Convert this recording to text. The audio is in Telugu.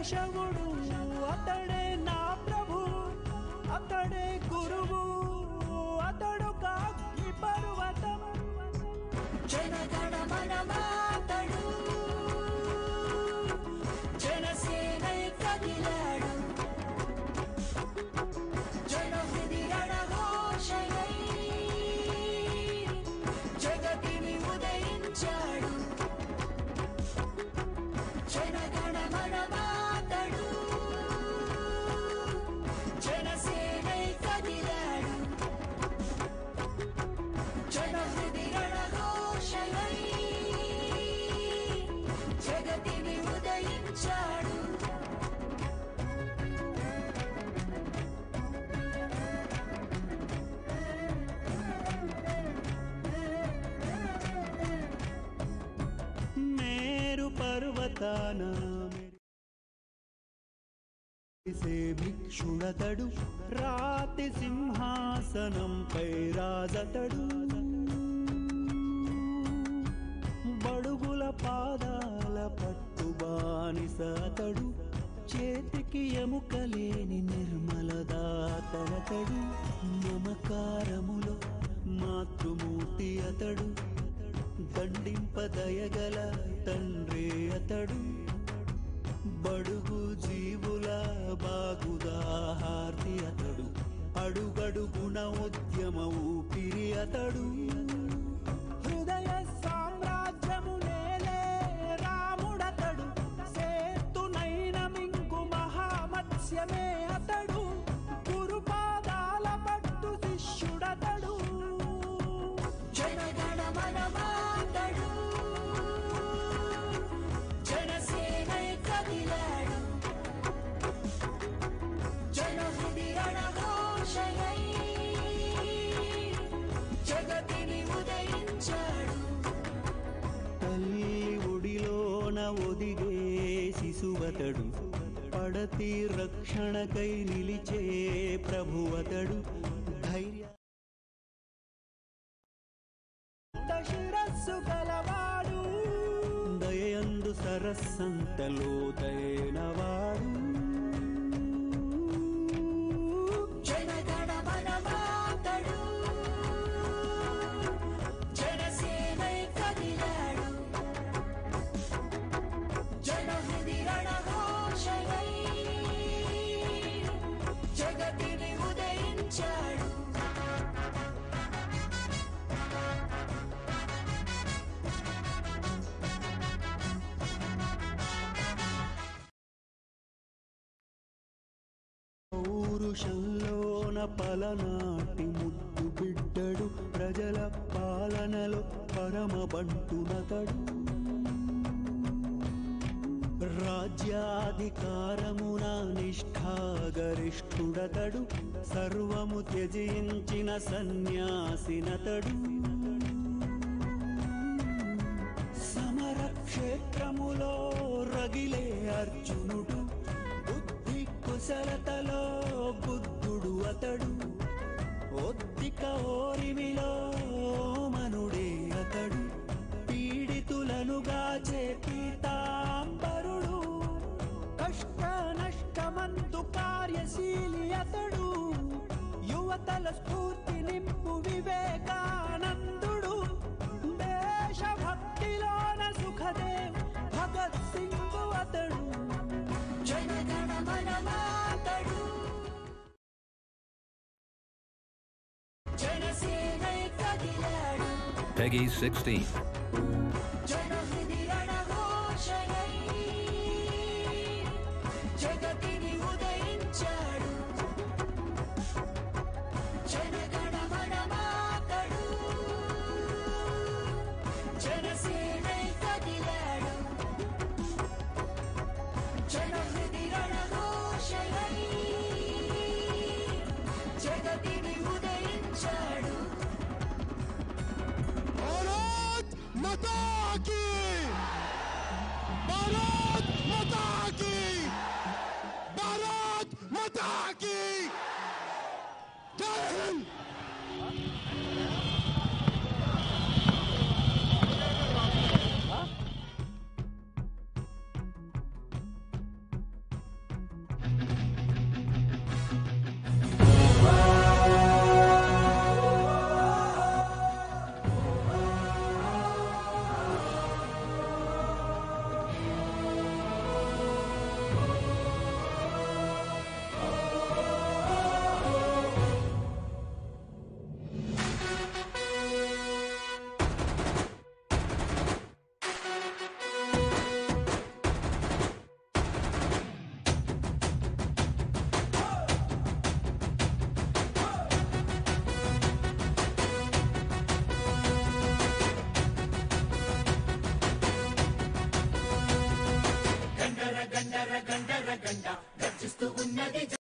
కేశవుడు అతడే నా ప్రభు, అతడే గురువు, అతడు కాకి పర్వతం. జనగణ మనమాతడు జనసేనై కదిలాడు, జనహృది రణఘోషయై జగతిని ఉదయించాడు. జనగణ మనమాతడు జనసేనై కదిలాడు, జనహృది రణఘోషయై జగతిని ఉదయించాడు. మేరు పర్వతాన భిక్షుడతడు, రాతి సింహాసనంపై రాజతడు. బడుగుల పాదాల పట్టు బానిసతడు, చేతికి ఎముకలేని నిర్మలదాతడతడు. మమకారములో మాతృమూర్తి అతడు, దండింపదయగల తండ్రి అతడు. బడుగు జీవుల బాగుదాహార్తి అతడు, అడుగడుగుణ ఉద్యమ ఊపిరి అతడు. హృదయ సామ్రాజ్యము నేలే రాముడతడు, సేతునైన మింగు మహామత్స్యమే అతడు. గురుపాదాల పట్టు శిష్యుడతడు, జనగణ మనమాతడు జనసేనై కదిలాడు, జనహృది రణఘోషయై జగతిని ఉదయించాడు. తల్లి ఒడిలోన ఒదిగే శిశువతడు, పడతి రక్షణకై నిలిచే ప్రభువతడు. ధైర్య శిరస్సు గలవాడు, దయందు సరస్సంతలో దయనవాడు. జనగణ మనమాతడు జనసేనై కదిలాడు, జనహృది రణఘోషయై జగతిని ఉదయించాడు. పౌరుషంలోన పలనాటి ముద్దు బిడ్డడు, ప్రజల పాలనలో పరమబంటునతడు. రాజ్యాధికారమున నిష్ఠాగరిష్ఠుడతడు, సర్వము త్యజించిన సన్యాసినతడు. సమరక్షేత్రములో రగిలే అర్జునుడు, బుద్ధి కుశలతలో బుద్ధుడు అతడు. ఒద్దిక ఓరిమిలో మనుడే అతడు, పీడితులను గాచే పీతాంబరుడు. కష్ట నష్టమందు కార్యశీలి అతడు, యువతల స్ఫూర్తి నింపు వివేకానందుడు. దేశభక్తిలోన సుఖదేవ్ భగత్ సింగ్ అతడు, జనగణ మనమాతడు జనసేనై కదిలాడు. Peggy 16. జనహృది రణఘోషయై జగతిని ఉదయించాడు, జనగణ మనమాతడు జనసేనై కదిలాడు, జనహృది రణఘోషయై జగతిని ఉదయించాడు. भारत माता की, भारत माता की, भारत माता की जय हिंद। కండ గర్జిస్తూ ఉన్నది